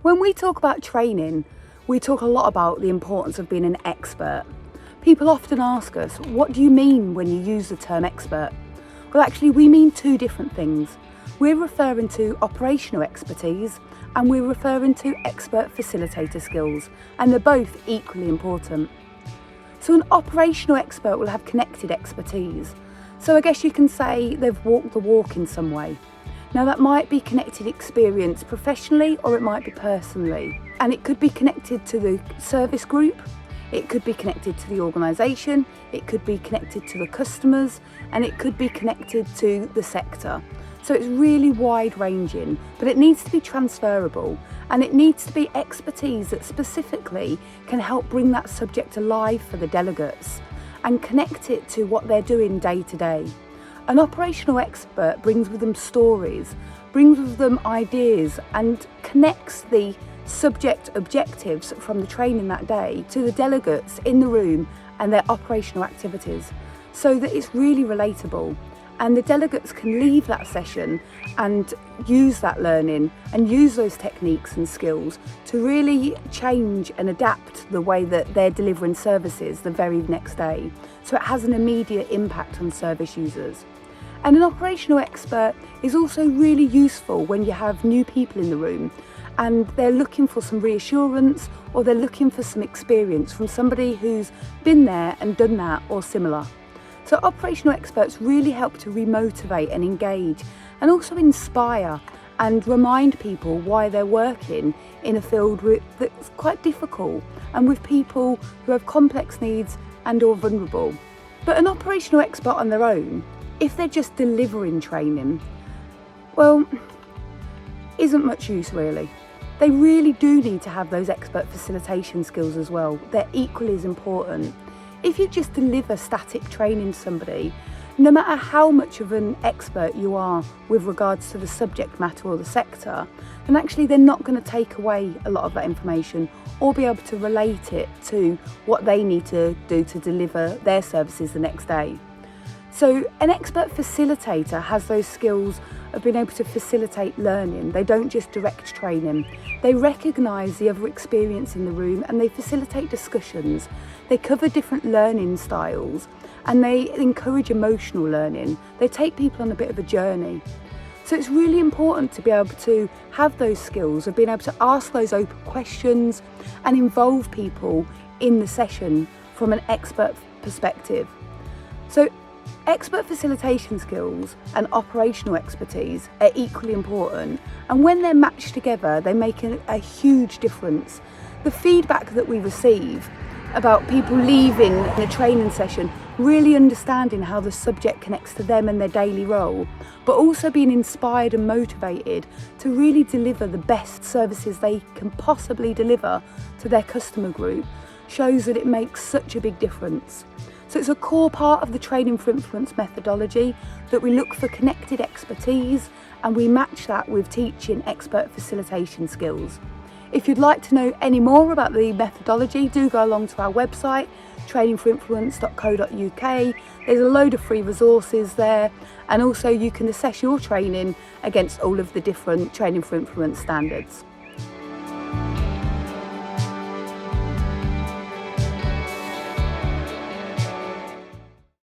When we talk about training, we talk a lot about the importance of being an expert. People often ask us, what do you mean when you use the term expert? Well, actually, we mean two different things. We're referring to operational expertise and we're referring to expert facilitator skills, and they're both equally important. So an operational expert will have connected expertise. So I guess you can say they've walked the walk in some way. Now that might be connected experience professionally or it might be personally. And it could be connected to the service group, it could be connected to the organisation, it could be connected to the customers, and it could be connected to the sector. So it's really wide ranging, but it needs to be transferable and it needs to be expertise that specifically can help bring that subject alive for the delegates and connect it to what they're doing day to day. An operational expert brings with them stories, brings with them ideas and connects the subject objectives from the training that day to the delegates in the room and their operational activities so that it's really relatable. And the delegates can leave that session and use that learning and use those techniques and skills to really change and adapt the way that they're delivering services the very next day. So it has an immediate impact on service users. And an operational expert is also really useful when you have new people in the room and they're looking for some reassurance or they're looking for some experience from somebody who's been there and done that or similar. So operational experts really help to remotivate and engage and also inspire and remind people why they're working in a field that's quite difficult and with people who have complex needs and or vulnerable. But an operational expert on their own, if they're just delivering training, well, isn't much use really. They really do need to have those expert facilitation skills as well. They're equally as important. If you just deliver static training to somebody, no matter how much of an expert you are with regards to the subject matter or the sector, then actually they're not going to take away a lot of that information or be able to relate it to what they need to do to deliver their services the next day. So an expert facilitator has those skills of being able to facilitate learning. They don't just direct training. They recognise the other experience in the room and they facilitate discussions. They cover different learning styles and they encourage emotional learning. They take people on a bit of a journey. So it's really important to be able to have those skills of being able to ask those open questions and involve people in the session from an expert perspective. So expert facilitation skills and operational expertise are equally important, and when they're matched together they make a huge difference. The feedback that we receive about people leaving a training session really understanding how the subject connects to them and their daily role, but also being inspired and motivated to really deliver the best services they can possibly deliver to their customer group shows that it makes such a big difference. So it's a core part of the Training for Influence methodology that we look for connected expertise and we match that with teaching expert facilitation skills. If you'd like to know any more about the methodology, do go along to our website, trainingforinfluence.co.uk. There's a load of free resources there, and also you can assess your training against all of the different Training for Influence standards.